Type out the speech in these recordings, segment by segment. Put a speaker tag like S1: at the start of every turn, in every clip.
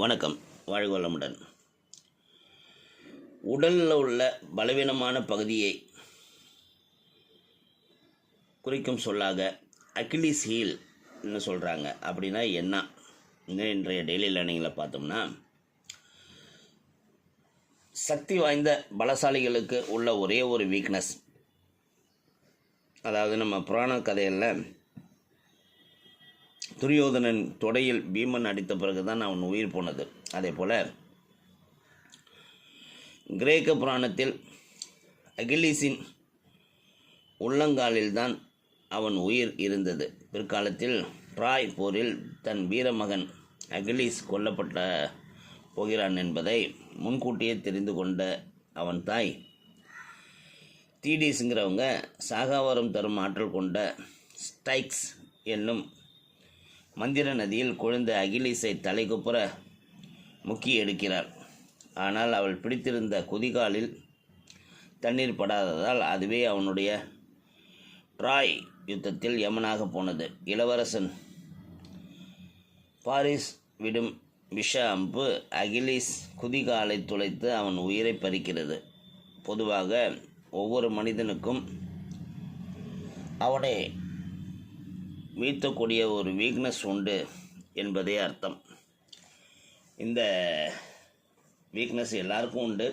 S1: வணக்கம். வாழ்க வளமுடன். உடலில் உள்ள பலவீனமான பகுதியை குறிக்கும் சொல்லாக அகிலிஸ் ஹீல்னு சொல்கிறாங்க. அப்படின்னா என்ன? இன்றைய டெய்லி லேர்னிங்கில் பார்த்தோம்னா, சக்தி வாய்ந்த பலசாலிகளுக்கு உள்ள ஒரே ஒரு வீக்னஸ், அதாவது நம்ம புராண கதையில் துரியோதனன் தொடையில் பீமன் அடித்த பிறகு தான் அவன் உயிர் போனது. அதே போல் கிரேக்க புராணத்தில் அகிலீஸின் உள்ளங்காலில்தான் அவன் உயிர் இருந்தது. பிற்காலத்தில் ட்ராய் போரில் தன் வீரமகன் அகிலீஸ் கொல்லப்பட்ட போகிறான் என்பதை முன்கூட்டியே தெரிந்து கொண்ட அவன் தாய் தீடிஸுங்கிறவங்க சாகாவரம் தரும் ஆற்றல் கொண்ட ஸ்டைக்ஸ் என்னும் மந்திர நதியில் குழந்த அகிலீஸை தலைக்குப்புற முக்கி எடுக்கிறார். ஆனால் அவள் பிடித்திருந்த குதிகாலில் தண்ணீர் படாததால் அதுவே அவனுடைய ட்ராய் யுத்தத்தில் யமனாக போனது. இளவரசன் பாரிஸ் விடும் விஷ அம்பு அகிலீஸ் குதிகாலை துளைத்து அவன் உயிரை பறிக்கிறது. பொதுவாக ஒவ்வொரு மனிதனுக்கும் அவனை வீழ்த்தக்கூடிய ஒரு வீக்னஸ் உண்டு என்பதே அர்த்தம். இந்த வீக்னஸ் எல்லாருக்கும் உண்டு.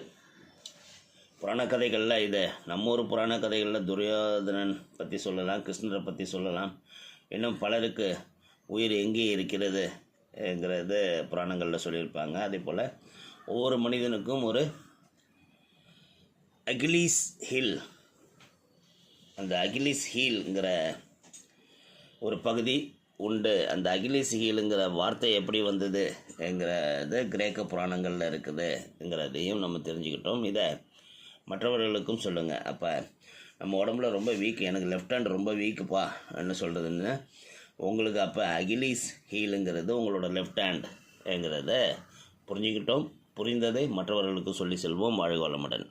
S1: புராண கதைகளில் இது நம்ம ஊர் புராண கதைகளில் துரியோதனன் பற்றி சொல்லலாம், கிருஷ்ணரை பற்றி சொல்லலாம். இன்னும் பலருக்கு உயிர் எங்கே இருக்கிறதுங்கிறது புராணங்களில் சொல்லியிருப்பாங்க. அதே போல் ஒவ்வொரு மனிதனுக்கும் ஒரு அகிலீஸ் ஹீல், அந்த அகிலீஸ் ஹீல்ங்கிற ஒரு பகுதி உண்டு. அந்த அகிலீஸ் ஹீலுங்கிற வார்த்தை எப்படி வந்ததுங்கிறது கிரேக்க புராணங்களில் இருக்குதுங்கிறதையும் நம்ம தெரிஞ்சுக்கிட்டோம். இதை மற்றவர்களுக்கும் சொல்லுங்கள். அப்போ நம்ம உடம்புல ரொம்ப வீக், எனக்கு லெஃப்ட் ஹேண்ட் ரொம்ப வீக்குப்பா என்ன சொல்கிறதுன்னு உங்களுக்கு அப்போ அகிலீஸ் ஹீலுங்கிறது உங்களோட லெஃப்ட் ஹேண்டுங்கிறத புரிஞ்சுக்கிட்டோம். புரிந்ததை மற்றவர்களுக்கு சொல்லி செல்வோம். வாழ்க வளமுடன்.